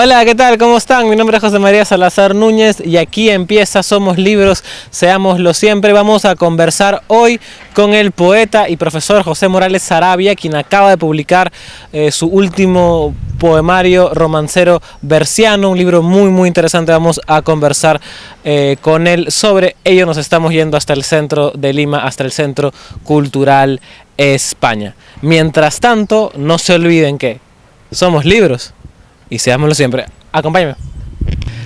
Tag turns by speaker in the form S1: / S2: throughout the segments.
S1: Hola, ¿qué tal? ¿Cómo están? Mi nombre es José María Salazar Núñez y aquí empieza Somos Libros, seámoslo siempre. Vamos a conversar hoy con el poeta y profesor José Morales Saravia, quien acaba de publicar su último poemario romancero Berciano, un libro muy interesante. Vamos a conversar con él sobre ello. Nos estamos yendo hasta el centro de Lima, hasta el Centro Cultural España. Mientras tanto, no se olviden que somos libros. Y seámoslo siempre. Acompáñame.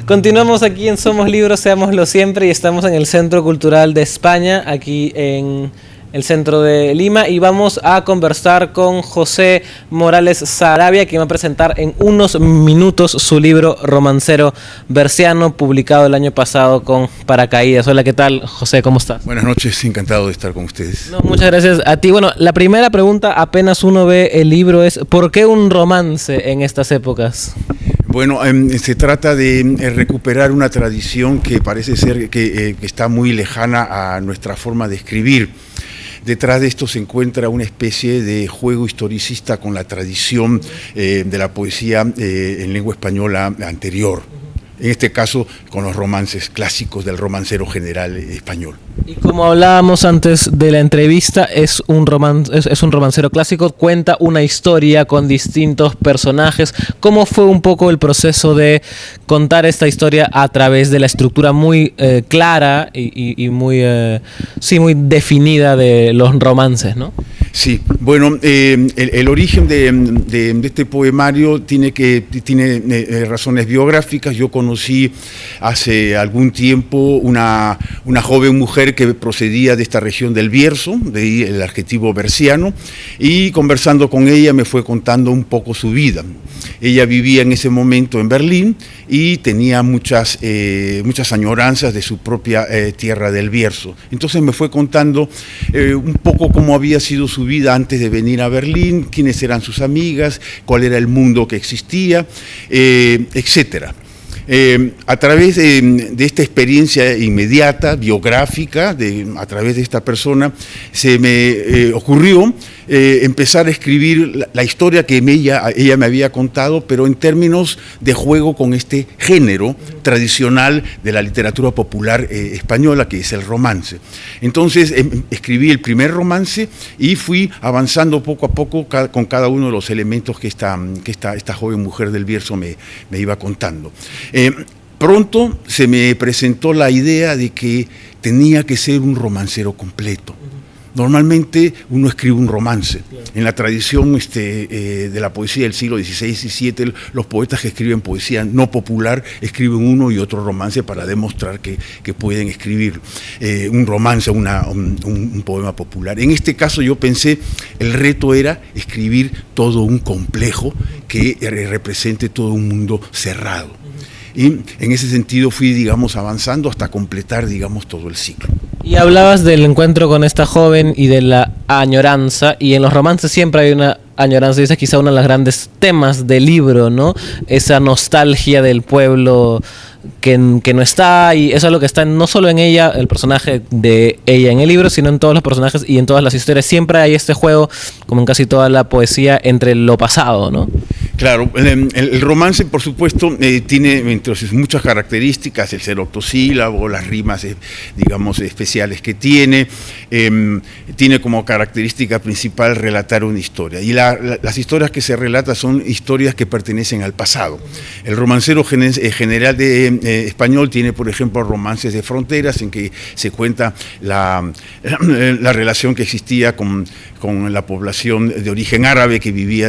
S1: Continuamos aquí en Somos Libros, seámoslo siempre, y estamos en el Centro Cultural de España, aquí en el centro de Lima, y vamos a conversar con José Morales Saravia, quien va a presentar en unos minutos su libro romancero Berciano, publicado el año pasado con Paracaídas. Hola, ¿qué tal, José? ¿Cómo estás?
S2: Buenas noches, encantado de estar con ustedes.
S1: No, muchas gracias a ti. Bueno, la primera pregunta apenas uno ve el libro es ¿por qué un romance en estas épocas?
S2: Bueno, se trata de recuperar una tradición que parece ser que está muy lejana a nuestra forma de escribir. Detrás de esto se encuentra una especie de juego historicista con la tradición de la poesía en lengua española anterior. En este caso, con los romances clásicos del romancero general español.
S1: Y como hablábamos antes de la entrevista, es un romancero clásico, cuenta una historia con distintos personajes. ¿Cómo fue un poco el proceso de contar esta historia a través de la estructura muy clara y muy definida de los romances, ¿no?
S2: Sí, bueno, el origen de este poemario tiene razones biográficas. Yo conocí hace algún tiempo una joven mujer que procedía de esta región del Bierzo, de ahí el adjetivo berciano, y conversando con ella me fue contando un poco su vida. Ella vivía en ese momento en Berlín y tenía muchas añoranzas de su propia tierra del Bierzo. Entonces me fue contando un poco cómo había sido su vida antes de venir a Berlín, quiénes eran sus amigas, cuál era el mundo que existía, etcétera. A través de esta experiencia inmediata, biográfica, a través de esta persona, se me ocurrió empezar a escribir la historia que ella me había contado, pero en términos de juego con este género tradicional de la literatura popular española, que es el romance. Entonces escribí el primer romance y fui avanzando poco a poco con cada uno de los elementos que esta joven mujer del Bierzo me iba contando. Pronto se me presentó la idea de que tenía que ser un romancero completo. Normalmente uno escribe un romance. En la tradición de la poesía del siglo XVI y XVII, los poetas que escriben poesía no popular escriben uno y otro romance para demostrar que pueden escribir un romance, un poema popular. En este caso yo pensé, el reto era escribir todo un complejo que represente todo un mundo cerrado. Y en ese sentido fui, digamos, avanzando hasta completar, digamos, todo el ciclo.
S1: Y hablabas del encuentro con esta joven y de la añoranza, y en los romances siempre hay una añoranza, y esa es quizá uno de los grandes temas del libro, ¿no? Esa nostalgia del pueblo que no está, y eso es lo que está no solo en ella, el personaje de ella en el libro, sino en todos los personajes y en todas las historias. Siempre hay este juego, como en casi toda la poesía, entre lo pasado, ¿no?
S2: Claro, el romance, por supuesto, tiene entonces muchas características, el ser octosílabo, las rimas, digamos, especiales que tiene como característica principal relatar una historia. Y las historias que se relatan son historias que pertenecen al pasado. El romancero general español tiene, por ejemplo, romances de fronteras en que se cuenta la relación que existía con la población de origen árabe que vivió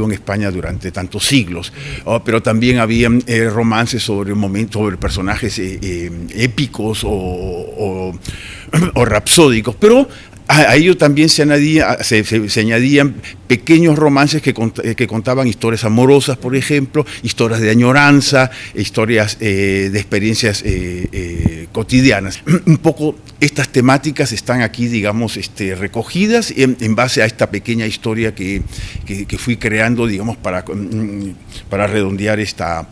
S2: en España durante tantos siglos, pero también había romances sobre personajes épicos o rapsódicos, pero a ello también se añadían pequeños romances que contaban historias amorosas, por ejemplo, historias de añoranza, historias de experiencias cotidianas. Un poco estas temáticas están aquí, digamos, recogidas en base a esta pequeña historia que fui creando, digamos, para redondear esta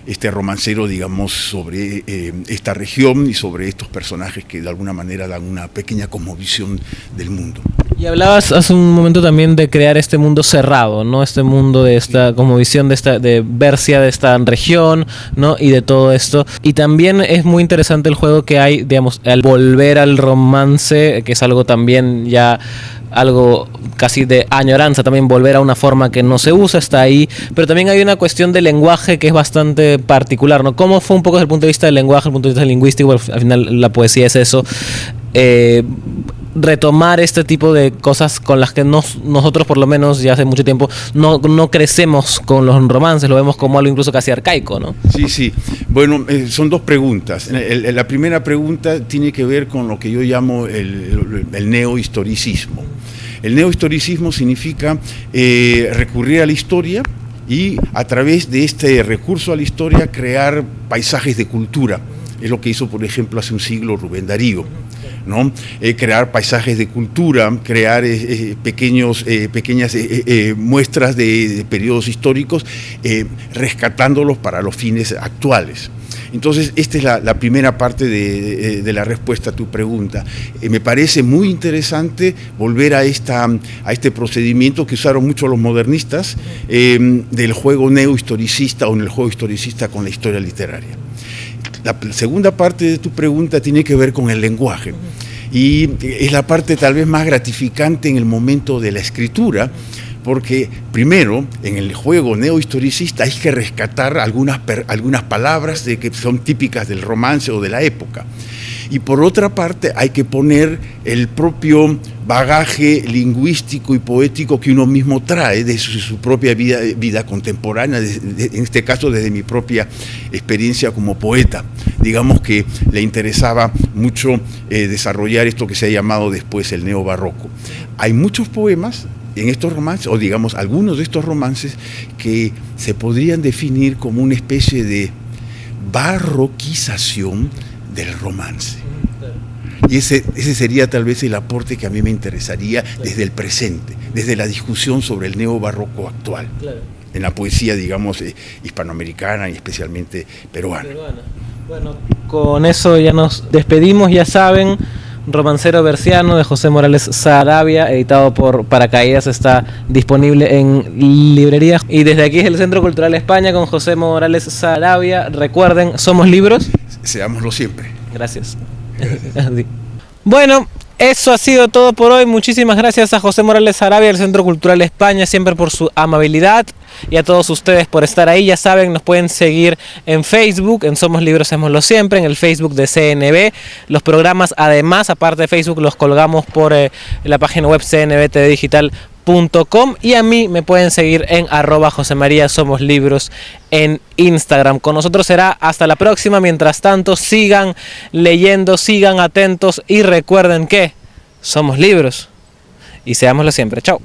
S2: este romancero, digamos, sobre esta región y sobre estos personajes que de alguna manera dan una pequeña cosmovisión del mundo.
S1: Y hablabas hace un momento también de crear este mundo cerrado, ¿no? Este mundo de esta cosmovisión de Bercia, de esta región, ¿no? Y de todo esto. Y también es muy interesante el juego que hay, digamos, al volver al romance, que es algo también ya algo casi de añoranza, también volver a una forma que no se usa, está ahí, pero también hay una cuestión de lenguaje que es bastante particular, ¿no? ¿Cómo fue un poco desde el punto de vista del lenguaje, desde el punto de vista lingüístico? Al final la poesía es eso, retomar este tipo de cosas con las que nosotros por lo menos ya hace mucho tiempo no crecemos con los romances, lo vemos como algo incluso casi arcaico, ¿no?
S2: Sí, sí. Bueno, son dos preguntas. La primera pregunta tiene que ver con lo que yo llamo el neohistoricismo. El neohistoricismo significa recurrir a la historia y a través de este recurso a la historia crear paisajes de cultura. Es lo que hizo, por ejemplo, hace un siglo Rubén Darío, ¿no? Crear paisajes de cultura, crear pequeñas muestras de periodos históricos, rescatándolos para los fines actuales. Entonces, esta es la primera parte de la respuesta a tu pregunta. Me parece muy interesante volver a este procedimiento que usaron mucho los modernistas del juego neohistoricista o en el juego historicista con la historia literaria. La segunda parte de tu pregunta tiene que ver con el lenguaje. Y es la parte tal vez más gratificante en el momento de la escritura, porque primero, en el juego neohistoricista hay que rescatar algunas palabras que son típicas del romance o de la época. Y por otra parte hay que poner el propio bagaje lingüístico y poético que uno mismo trae de su propia vida contemporánea, en este caso desde mi propia experiencia como poeta. Digamos que le interesaba mucho desarrollar esto que se ha llamado después el neobarroco. Hay muchos poemas en estos romances, o digamos algunos de estos romances, que se podrían definir como una especie de barroquización del romance. Y ese sería tal vez el aporte que a mí me interesaría desde el presente, desde la discusión sobre el neobarroco actual, en la poesía, digamos, hispanoamericana y especialmente peruana.
S1: Bueno, con eso ya nos despedimos, ya saben. Romancero Berciano de José Morales Saravia, editado por Paracaídas, está disponible en librerías. Y desde aquí es el Centro Cultural España con José Morales Saravia. Recuerden, somos libros.
S2: Seámoslo siempre.
S1: Gracias. Bueno, eso ha sido todo por hoy. Muchísimas gracias a José Morales Saravia del Centro Cultural España, siempre por su amabilidad, y a todos ustedes por estar ahí. Ya saben, nos pueden seguir en Facebook, en Somos Libros, Sémoslo Siempre, en el Facebook de CNB. Los programas, además, aparte de Facebook, los colgamos por la página web cnbtvdigital.com, y a mí me pueden seguir en @JosemaríaSomosLibros en Instagram. Con nosotros será hasta la próxima. Mientras tanto, sigan leyendo, sigan atentos y recuerden que somos libros y seámoslo siempre. Chao.